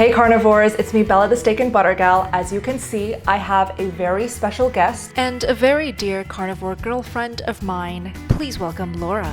Hey carnivores, it's me Bella the Steak and Butter Gal. As you can see, I have a very special guest and a very dear carnivore girlfriend of mine. Please welcome Laura.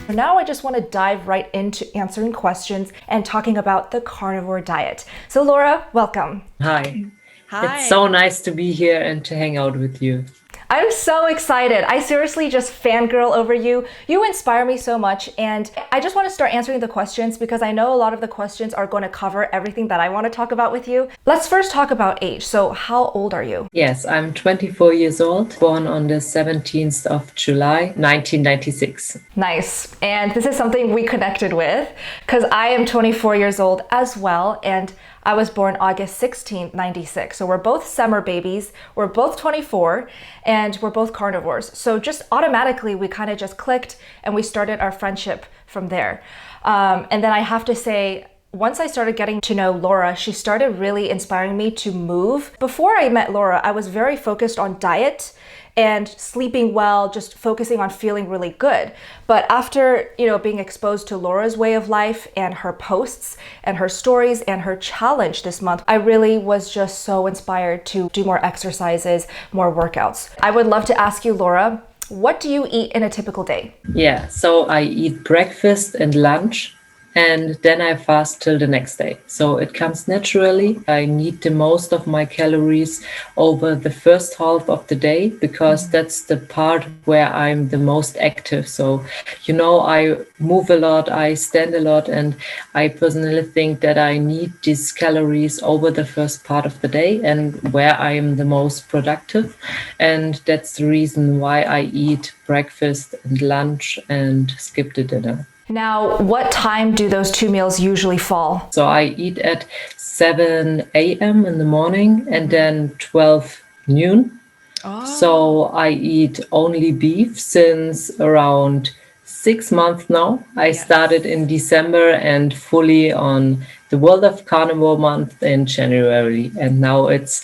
Now I just want to dive right into answering questions and talking about the carnivore diet. So Laura, welcome. Hi. Hi. It's so nice to be here and to hang out with you. I'm so excited. I seriously just fangirl over you. You inspire me so much, and I just want to start answering the questions because I know a lot of the questions are going to cover everything that I want to talk about with you. Let's first talk about age. So how old are you? Yes, I'm 24 years old, born on the 17th of July, 1996. Nice. And this is something we connected with because I am 24 years old as well, and I was born August 16th, 96. So we're both summer babies. We're both 24 and we're both carnivores. So just automatically, we kind of just clicked and we started our friendship from there. And then I have to say, once I started getting to know Laura, she started really inspiring me to move. Before I met Laura, I was very focused on diet and sleeping well, just focusing on feeling really good. But after, being exposed to Laura's way of life and her posts and her stories and her challenge this month, I really was just so inspired to do more exercises, more workouts. I would love to ask you, Laura, what do you eat in a typical day? Yeah, so I eat breakfast and lunch, and then I fast till the next day. So it comes naturally. I need the most of my calories over the first half of the day because that's the part where I'm the most active. So, I move a lot, I stand a lot, and I personally think that I need these calories over the first part of the day and where I am the most productive. And that's the reason why I eat breakfast and lunch and skip the dinner. Now, what time do those two meals usually fall? So I eat at 7 a.m. in the morning and then 12 noon. Oh. So I eat only beef since around 6 months now. I started in December and fully on the World of Carnivore month in January. And now it's,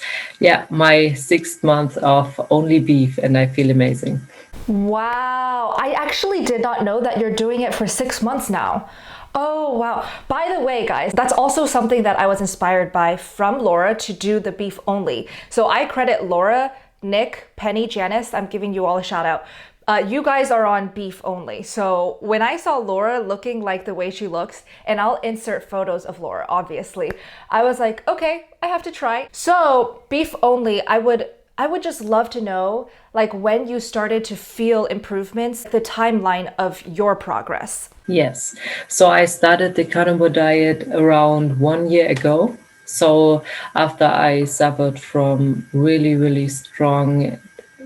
my 6th month of only beef and I feel amazing. Wow, I actually did not know that you're doing it for 6 months now. Oh, wow. By the way, guys, that's also something that I was inspired by from Laura to do the beef only. So I credit Laura, Nick, Penny, Janice. I'm giving you all a shout out. You guys are on beef only. So when I saw Laura looking like the way she looks, and I'll insert photos of Laura, obviously, I was like, okay, I have to try. So beef only, I would just love to know, when you started to feel improvements, the timeline of your progress. Yes. So I started the Carnivore Diet around 1 year ago. So after I suffered from really, really strong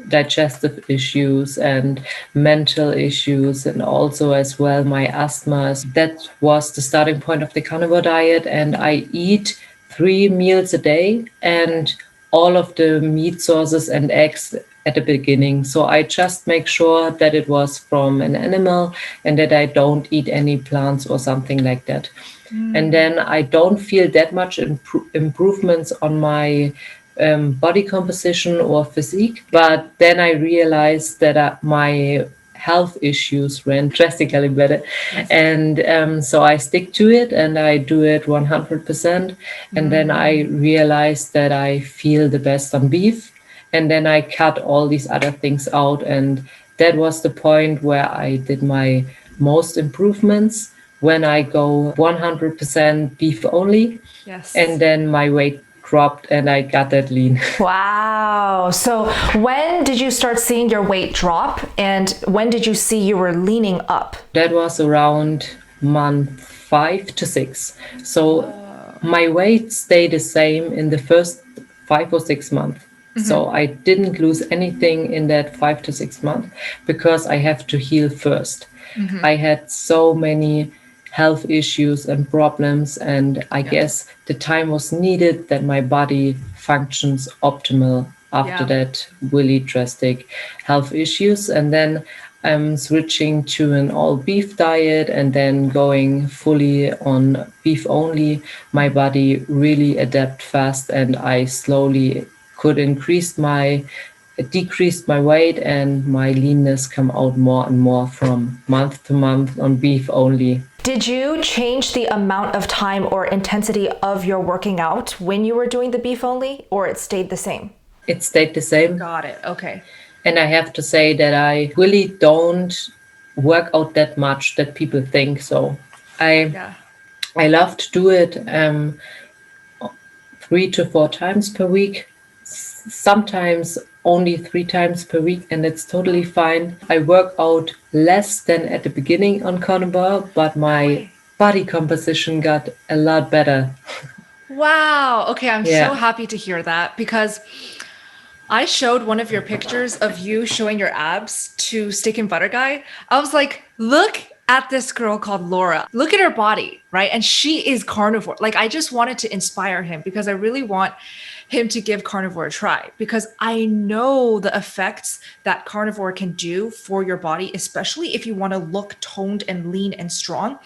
digestive issues and mental issues, and also as well my asthma, that was the starting point of the Carnivore Diet. And I eat 3 meals a day and all of the meat sources and eggs at the beginning. So I just make sure that it was from an animal and that I don't eat any plants or something like that. And then I don't feel that much improvements on my body composition or physique. But then I realized that my health issues went drastically better. And so I stick to it and I do it 100%. And then I realized that I feel the best on beef. And then I cut all these other things out. And that was the point where I did my most improvements when I go 100% beef only. Yes. And then my weight dropped and I got that lean. Wow. So when did you start seeing your weight drop and when did you see you were leaning up? That was around month 5 to 6. So my weight stayed the same in the first 5 or 6 months. So I didn't lose anything in that 5 to 6 months because I have to heal first. I had so many health issues and problems, and I guess the time was needed that my body functions optimal after that really drastic health issues. And then I'm switching to an all beef diet and then going fully on beef only. My body really adapt fast and I slowly could decreased my weight and my leanness come out more and more from month to month on beef only. Did you change the amount of time or intensity of your working out when you were doing the beef only, or it stayed the same? It stayed the same. Got it. Okay. And I have to say that I really don't work out that much that people think. So I love to do it 3 to 4 times per week, sometimes only 3 times per week, and it's totally fine. I work out less than at the beginning on Carnivore, but my body composition got a lot better. Wow. Okay, I'm so happy to hear that, because I showed one of your pictures of you showing your abs to Steak and Butter Guy. I was like, look at this girl called Laura. Look at her body, right? And she is carnivore. Like, I just wanted to inspire him because I really want him to give carnivore a try, because I know the effects that carnivore can do for your body, especially if you want to look toned and lean and strong.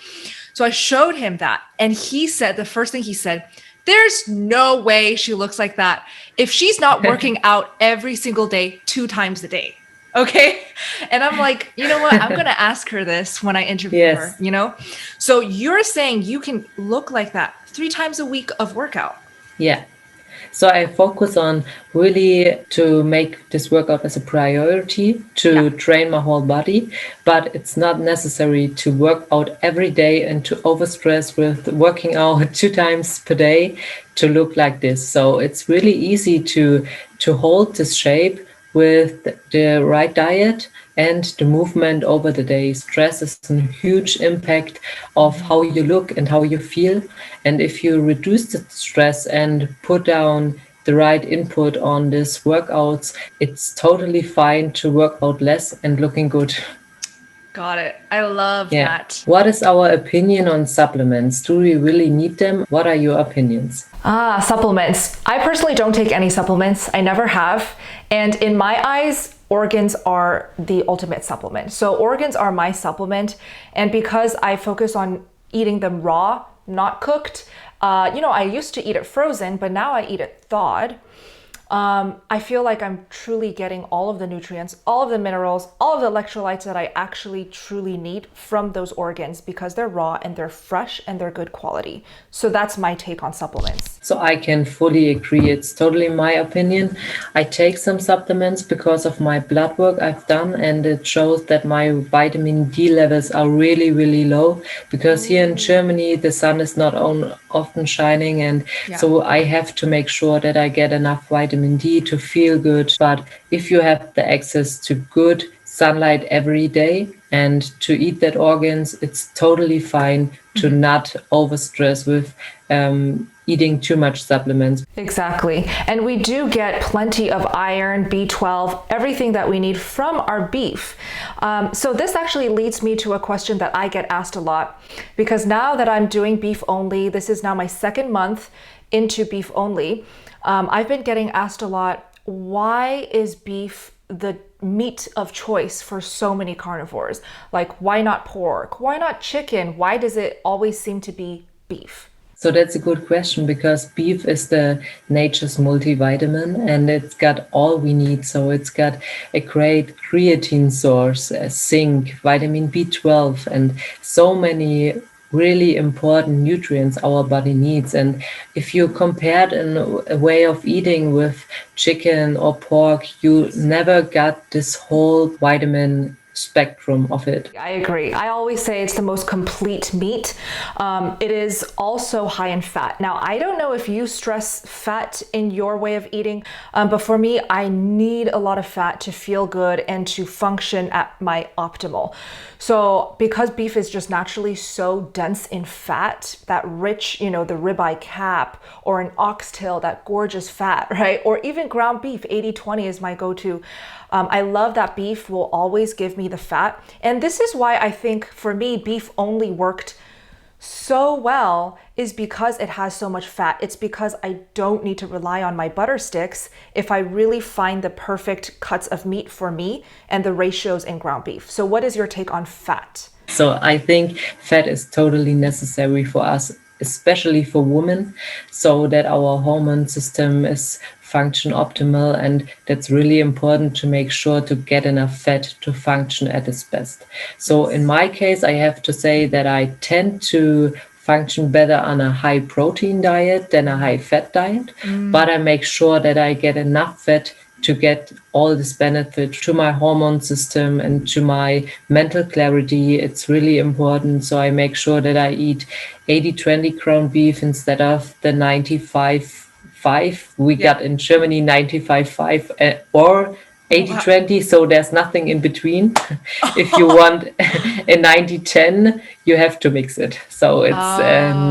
So I showed him that. And he said, the first thing he said, there's no way she looks like that if she's not working out every single day, 2 times a day. Okay. And I'm like, you know what? I'm going to ask her this when I interview her, you know? So you're saying you can look like that 3 times a week of workout. Yeah. So I focus on really to make this workout as a priority to train my whole body, but it's not necessary to work out every day and to overstress with working out 2 times per day to look like this. So it's really easy to hold this shape with the right diet and the movement over the day. Stress is a huge impact of how you look and how you feel. And if you reduce the stress and put down the right input on these workouts, it's totally fine to work out less and looking good. Got it. I love that. What is our opinion on supplements? Do we really need them? What are your opinions? Supplements. I personally don't take any supplements. I never have. And in my eyes, organs are the ultimate supplement. So organs are my supplement. And because I focus on eating them raw, not cooked, I used to eat it frozen, but now I eat it thawed. I feel like I'm truly getting all of the nutrients, all of the minerals, all of the electrolytes that I actually truly need from those organs because they're raw and they're fresh and they're good quality. So that's my take on supplements. So I can fully agree. It's totally my opinion. I take some supplements because of my blood work I've done, and it shows that my vitamin D levels are really, really low because here in Germany, the sun is not often shining. And so I have to make sure that I get enough vitamin D to feel good. But if you have the access to good sunlight every day and to eat that organs, it's totally fine to not overstress with eating too much supplements. Exactly. And we do get plenty of iron, B12, everything that we need from our beef. So this actually leads me to a question that I get asked a lot, because now that I'm doing beef only, this is now my 2nd month into beef only. I've been getting asked a lot, why is beef the meat of choice for so many carnivores? Like, why not pork? Why not chicken? Why does it always seem to be beef? So that's a good question, because beef is the nature's multivitamin and it's got all we need. So it's got a great creatine source, zinc, vitamin B12, and so many really important nutrients our body needs. And if you compared a way of eating with chicken or pork, you never got this whole vitamin spectrum of it. I agree. I always say it's the most complete meat. It is also high in fat. Now, I don't know if you stress fat in your way of eating, but for me, I need a lot of fat to feel good and to function at my optimal. So because beef is just naturally so dense in fat, that rich, the ribeye cap, or an oxtail, that gorgeous fat, right? Or even ground beef, 80-20 is my go-to. I love that beef will always give me the fat. And this is why I think for me, beef only worked so well, is because it has so much fat. It's because I don't need to rely on my butter sticks if I really find the perfect cuts of meat for me and the ratios in ground beef. So what is your take on fat? So I think fat is totally necessary for us, especially for women, so that our hormone system is function optimal, and that's really important to make sure to get enough fat to function at its best. So in my case, I have to say that I tend to function better on a high protein diet than a high fat diet, but I make sure that I get enough fat to get all this benefit to my hormone system and to my mental clarity. It's really important. So I make sure that I eat 80-20 ground beef instead of the 95-5. We got in Germany 95-5 or 80-20, so there's nothing in between. If you want a 90-10, you have to mix it. So it's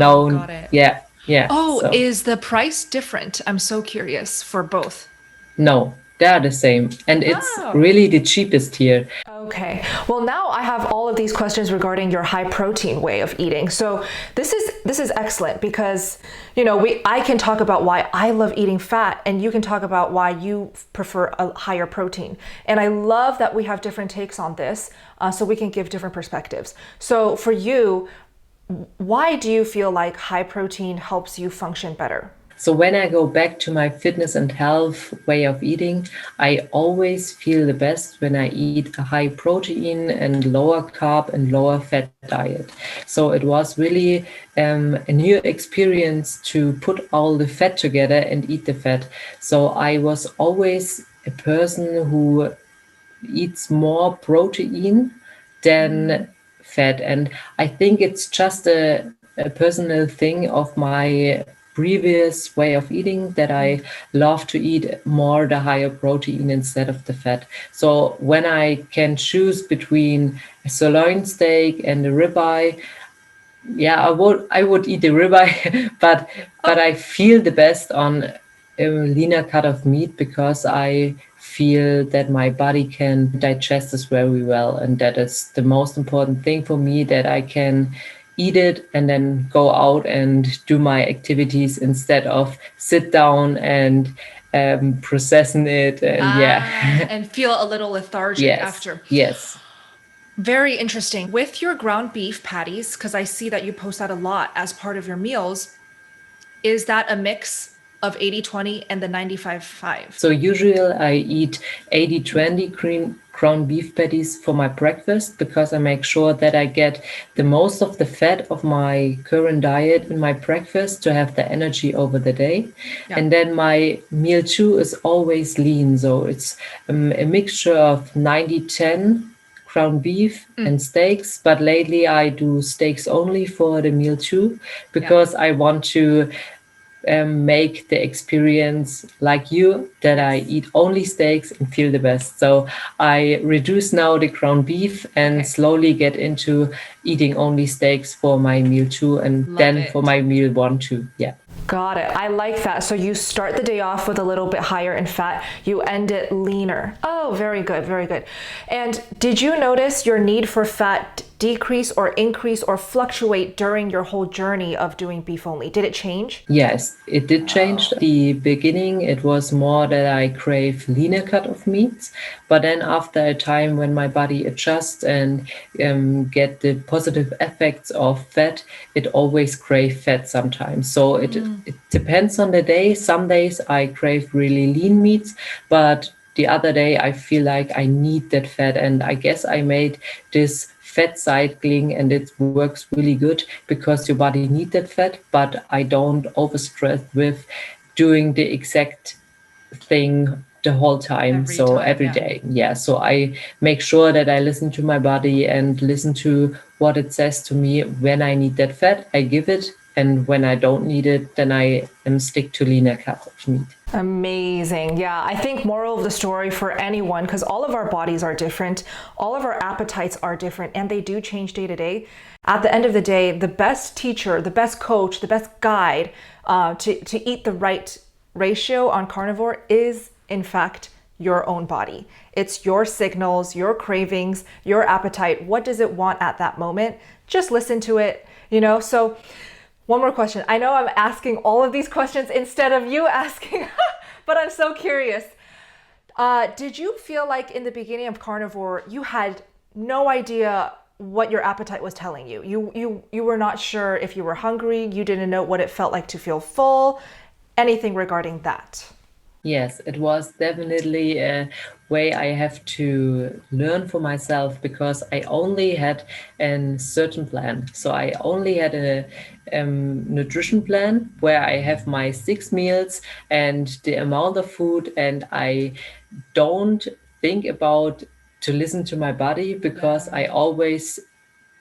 known. Got it. Yeah. Oh, so. is the price different? I'm so curious for both. No, they are the same. And it's really the cheapest here. Okay. Well, now I have all of these questions regarding your high protein way of eating. So this is excellent because, you know, I can talk about why I love eating fat and you can talk about why you prefer a higher protein. And I love that we have different takes on this so we can give different perspectives. So for you, why do you feel like high protein helps you function better? So when I go back to my fitness and health way of eating, I always feel the best when I eat a high protein and lower carb and lower fat diet. So it was really a new experience to put all the fat together and eat the fat. So I was always a person who eats more protein than fat. And I think it's just a personal thing of my previous way of eating that I love to eat more the higher protein instead of the fat. So when I can choose between a sirloin steak and a ribeye, I would eat the ribeye, but I feel the best on a leaner cut of meat because I feel that my body can digest this very well, and that is the most important thing for me, that I can eat it and then go out and do my activities instead of sit down and processing it and feel a little lethargic after. Yes. Very interesting. With your ground beef patties, because I see that you post that a lot as part of your meals, is that a mix of 80-20 and the 95-5? So usually I eat 80-20 ground beef patties for my breakfast because I make sure that I get the most of the fat of my current diet in my breakfast to have the energy over the day. And then my meal 2 is always lean. So it's a mixture of 90-10 ground beef and steaks, but lately I do steaks only for the meal 2 because I want to make the experience like you, that I eat only steaks and feel the best. So I reduce now the ground beef and slowly get into eating only steaks for my meal 2 and for my meal 1 too. Yeah. Got it. I like that. So you start the day off with a little bit higher in fat, you end it leaner. Oh, very good, very good. And did you notice your need for fat decrease or increase or fluctuate during your whole journey of doing beef only? Did it change? Yes, it did change. The beginning, it was more that I crave leaner cut of meats, but then after a time when my body adjusts and get the positive effects of fat, it always crave fat sometimes. So it depends on the day. Some days I crave really lean meats, but the other day I feel like I need that fat, and I guess I made this fat cycling and it works really good because your body needs that fat, but I don't overstress with doing the exact thing the whole time. Every day. Yeah. So I make sure that I listen to my body and listen to what it says to me. When I need that fat, I give it. And when I don't need it, then I stick to leaner cut of meat. Amazing. Yeah, I think moral of the story for anyone, because all of our bodies are different, all of our appetites are different, and they do change day to day. At the end of the day, the best teacher, the best coach, the best guide to eat the right ratio on carnivore is, in fact, your own body. It's your signals, your cravings, your appetite. What does it want at that moment? Just listen to it, you know? So one more question. I know I'm asking all of these questions instead of you asking, but I'm so curious. Did you feel like in the beginning of carnivore, you had no idea what your appetite was telling you? You were not sure if you were hungry, you didn't know what it felt like to feel full, anything regarding that? Yes, it was definitely a way I have to learn for myself because I only had a certain plan. So I only had a nutrition plan where I have my 6 meals and the amount of food, and I don't think about to listen to my body because I always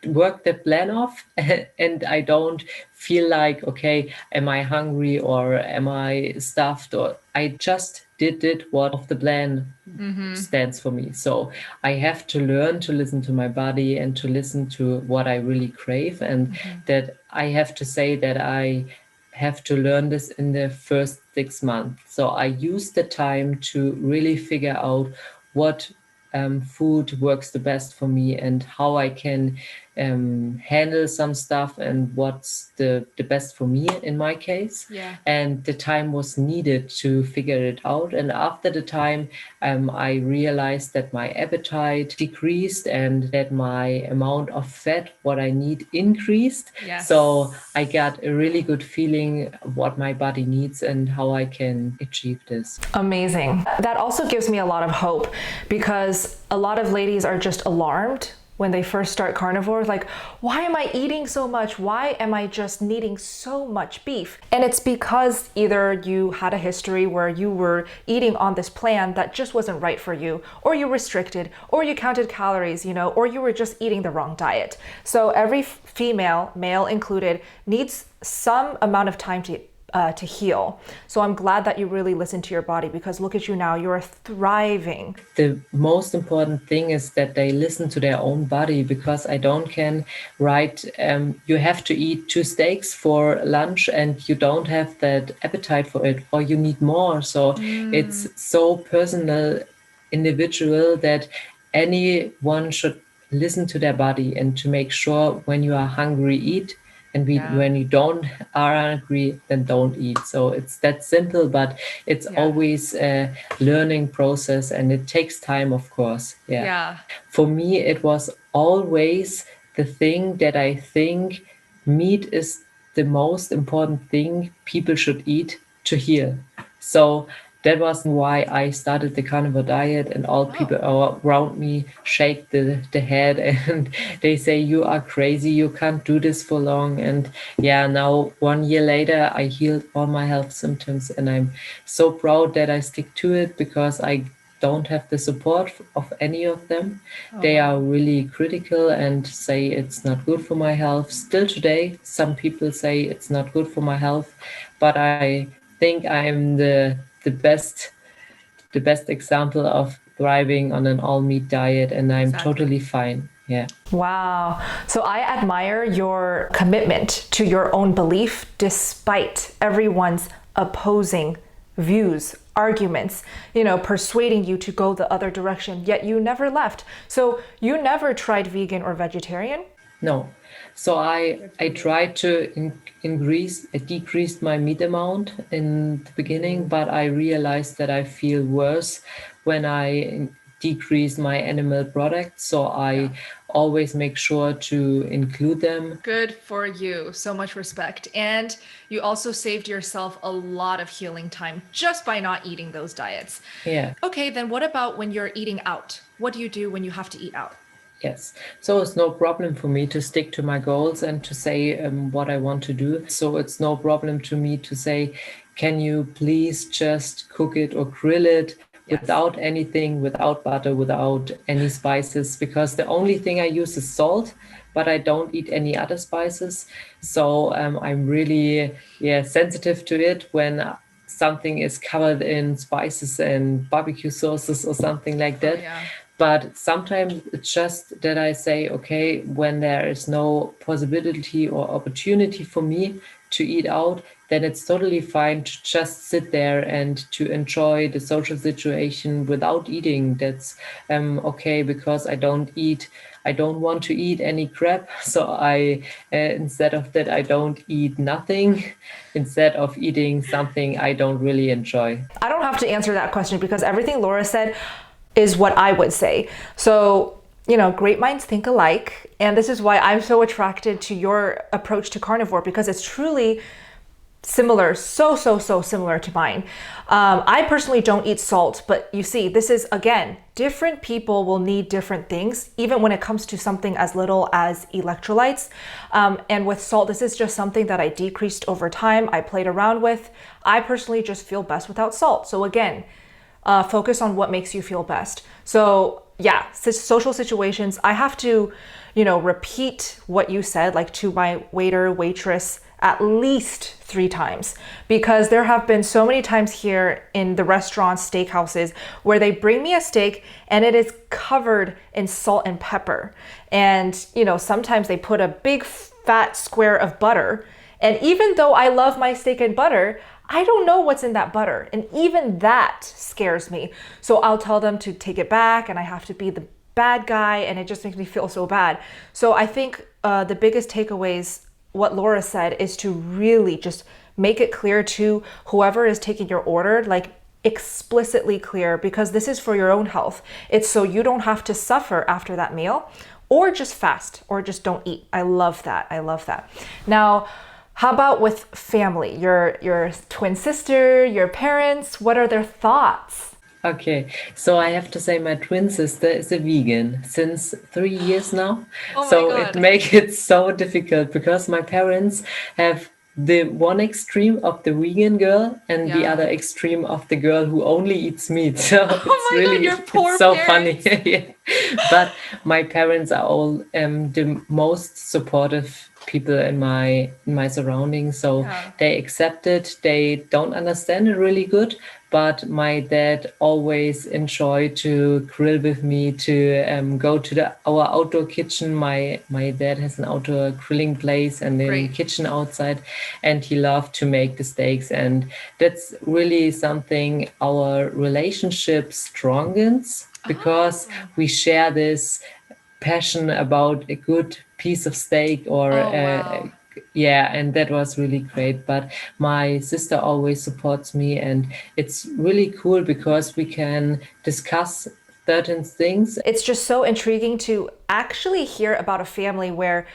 work the plan off and I don't feel like, okay, am I hungry or am I stuffed? Or I just did it what of the plan stands for me. So I have to learn to listen to my body and to listen to what I really crave. And that I have to say that I have to learn this in the first 6 months. So I use the time to really figure out what food works the best for me and how I can handle some stuff and what's the best for me in my case. Yeah. And the time was needed to figure it out. And after the time, I realized that my appetite decreased and that my amount of fat, what I need, increased. Yes. So I got a really good feeling what my body needs and how I can achieve this. Amazing. That also gives me a lot of hope because a lot of ladies are just alarmed when they first start carnivore, like, why am I eating so much? Why am I just needing so much beef? And it's because either you had a history where you were eating on this plan that just wasn't right for you, or you restricted, or you counted calories, or you were just eating the wrong diet. So every female, male included, needs some amount of time to heal. So I'm glad that you really listen to your body because look at you now, you're thriving. The most important thing is that they listen to their own body because I don't can write, you have to eat 2 steaks for lunch and you don't have that appetite for it or you need more. So it's so personal, individual that anyone should listen to their body and to make sure when you are hungry, eat. And when you don't are hungry, then don't eat. So it's that simple, but it's always a learning process and it takes time, of course. Yeah. For me, it was always the thing that I think meat is the most important thing people should eat to heal. So that was why I started the carnivore diet, and all people around me shake the head and they say, you are crazy, you can't do this for long. And yeah, now 1 year later, I healed all my health symptoms and I'm so proud that I stick to it because I don't have the support of any of them. They are really critical and say it's not good for my health. Still today, some people say it's not good for my health, but I think I'm the best example of thriving on an all meat diet and I'm totally fine. Yeah. Wow. So I admire your commitment to your own belief despite everyone's opposing views, arguments, persuading you to go the other direction, yet you never left. So you never tried vegan or vegetarian? No. So I tried to decrease my meat amount in the beginning, but I realized that I feel worse when I decrease my animal products. So I always make sure to include them. Good for you. So much respect. And you also saved yourself a lot of healing time just by not eating those diets. Yeah. Okay, then what about when you're eating out? What do you do when you have to eat out? Yes. So it's no problem for me to stick to my goals and to say what I want to do. So it's no problem to me to say, can you please just cook it or grill it without anything, without butter, without any spices? Because the only thing I use is salt, but I don't eat any other spices. So I'm really sensitive to it when something is covered in spices and barbecue sauces or something like that. But sometimes it's just that I say, okay, when there is no possibility or opportunity for me to eat out, then it's totally fine to just sit there and to enjoy the social situation without eating. That's okay, because I don't want to eat any crap. So I, instead of that, I don't eat nothing instead of eating something I don't really enjoy. I don't have to answer that question because everything Laura said is what I would say. So, great minds think alike. And this is why I'm so attracted to your approach to carnivore because it's truly similar, so similar to mine. I personally don't eat salt, but you see, this is, again, different people will need different things, even when it comes to something as little as electrolytes. And with salt, this is just something that I decreased over time. I played around with. I personally just feel best without salt. So again, focus on what makes you feel best. So yeah, social situations, I have to, repeat what you said, like to my waiter, waitress, at least 3 times, because there have been so many times here in the restaurants, steakhouses, where they bring me a steak and it is covered in salt and pepper. And, sometimes they put a big fat square of butter. And even though I love my steak and butter, I don't know what's in that butter. And even that scares me. So I'll tell them to take it back and I have to be the bad guy, and it just makes me feel so bad. So I think the biggest takeaways, what Laura said, is to really just make it clear to whoever is taking your order, like explicitly clear, because this is for your own health. It's so you don't have to suffer after that meal, or just fast, or just don't eat. I love that. I love that. Now, how about with family? Your twin sister, your parents, what are their thoughts? Okay, so I have to say my twin sister is a vegan since 3 years now. Oh my So God. it makes it so difficult because my parents have the one extreme of the vegan girl and the Yeah. other extreme of the girl who only eats meat. So it's my God, your poor it's so parents. funny. Yeah. But my parents are all the most supportive people in my surroundings, so Yeah. they accept it. They don't understand it really good, but my dad always enjoyed to grill with me, to go to our outdoor kitchen. My dad has an outdoor grilling place and then Great. kitchen outside, and he loved to make the steaks, and that's really something our relationship strengthens because we share this passion about a good piece of steak or Oh, wow. yeah, and that was really great. But my sister always supports me, and it's really cool because we can discuss certain things. It's just so intriguing to actually hear about a family where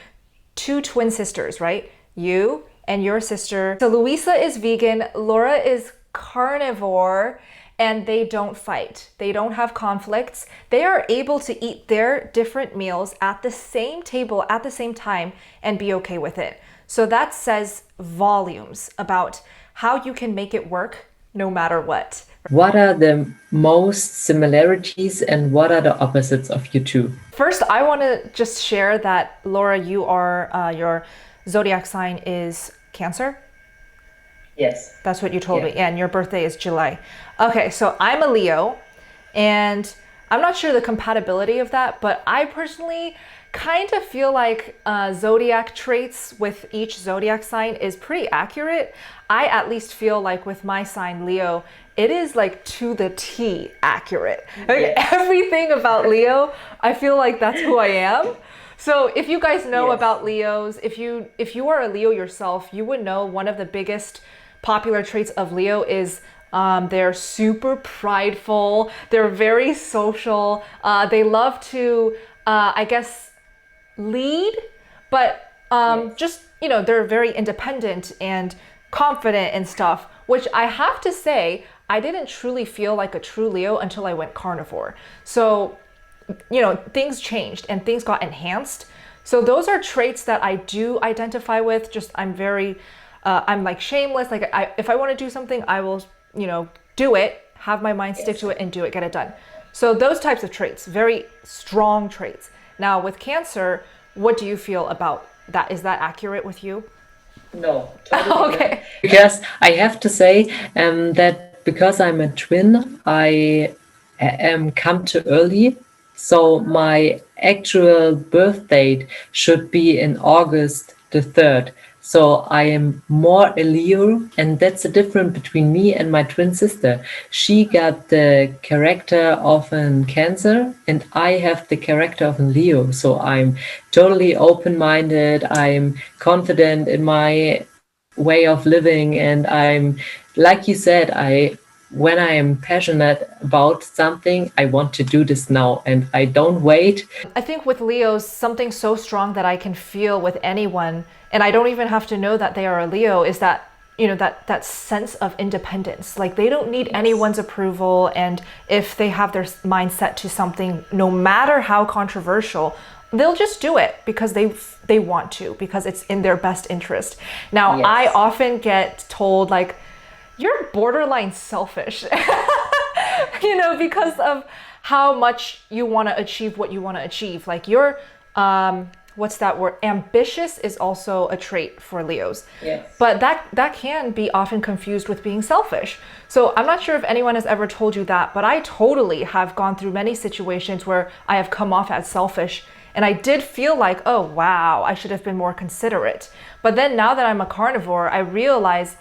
2 twin sisters, right? You and your sister. So Luisa is vegan, Laura is carnivore, and they don't fight. They don't have conflicts. They are able to eat their different meals at the same table at the same time and be okay with it. So that says volumes about how you can make it work no matter what. What are the most similarities and what are the opposites of you two? First, I want to just share that, Laura, you are, your zodiac sign is Cancer. Yes. That's what you told Yeah. me. And your birthday is July. Okay, so I'm a Leo, and I'm not sure the compatibility of that, but I personally kind of feel like zodiac traits with each zodiac sign is pretty accurate. I at least feel like with my sign, Leo, it is like to the T accurate. Like, everything about Leo, I feel like that's who I am. So if you guys know Yes. about Leos, if you are a Leo yourself, you would know one of the biggest popular traits of Leo is they're super prideful. They're very social. They love to, I guess, lead, but just, they're very independent and confident and stuff, which I have to say, I didn't truly feel like a true Leo until I went carnivore. So, things changed and things got enhanced. So those are traits that I do identify with. Just I'm like shameless. Like if I want to do something, I will, do it, have my mind stick to it and do it, get it done. So those types of traits, very strong traits. Now with Cancer, what do you feel about that? Is that accurate with you? No, totally Okay. not. Because I have to say that because I'm a twin, I am come too early. So my actual birth date should be in August the 3rd. So I am more a Leo, and that's the difference between me and my twin sister. She got the character of a Cancer, and I have the character of a Leo. So I'm totally open-minded. I'm confident in my way of living, and I'm, like you said, when I am passionate about something, I want to do this now, and I don't wait. I think with Leos, something so strong that I can feel with anyone, and I don't even have to know that they are a Leo, is that that sense of independence. Like they don't need anyone's approval, and if they have their mind set to something, no matter how controversial, they'll just do it because they want to, because it's in their best interest. Now, Yes. I often get told like, you're borderline selfish, because of how much you want to achieve what you want to achieve. Like you're, what's that word? Ambitious is also a trait for Leos. Yes. But that can be often confused with being selfish. So I'm not sure if anyone has ever told you that, but I totally have gone through many situations where I have come off as selfish. And I did feel like, oh, wow, I should have been more considerate. But then now that I'm a carnivore, I realize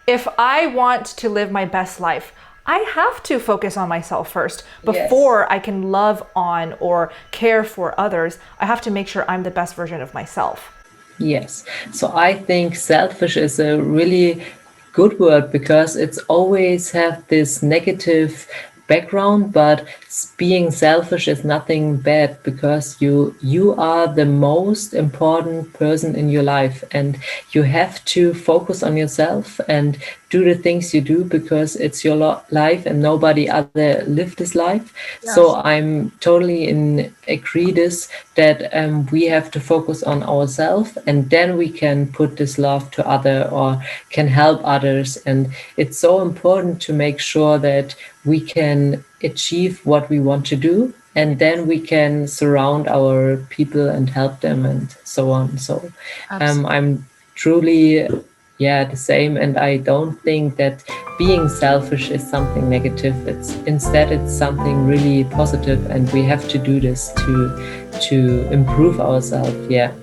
if I want to live my best life, I have to focus on myself first before I can love on or care for others. I have to make sure I'm the best version of myself. Yes. So I think selfish is a really good word because it's always have this negative background, but being selfish is nothing bad because you are the most important person in your life, and you have to focus on yourself and do the things you do because it's your life and nobody other live this life. Yes. So I'm totally in agree this that we have to focus on ourselves, and then we can put this love to other or can help others. And it's so important to make sure that we can achieve what we want to do, and then we can surround our people and help them and so on. So I'm truly the same, and I don't think that being selfish is something negative. It's something really positive, and we have to do this to improve ourselves.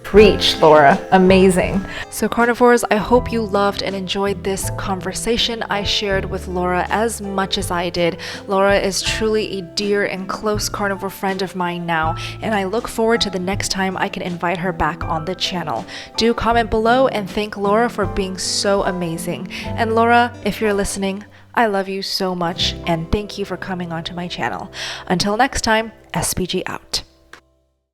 Preach, Laura. Amazing. So carnivores, I hope you loved and enjoyed this conversation I shared with Laura as much as I did. Laura is truly a dear and close carnivore friend of mine now, and I look forward to the next time I can invite her back on the channel. Do comment below and thank Laura for being so amazing. And Laura, if you're listening, I love you so much, and thank you for coming onto my channel. Until next time, SBG out.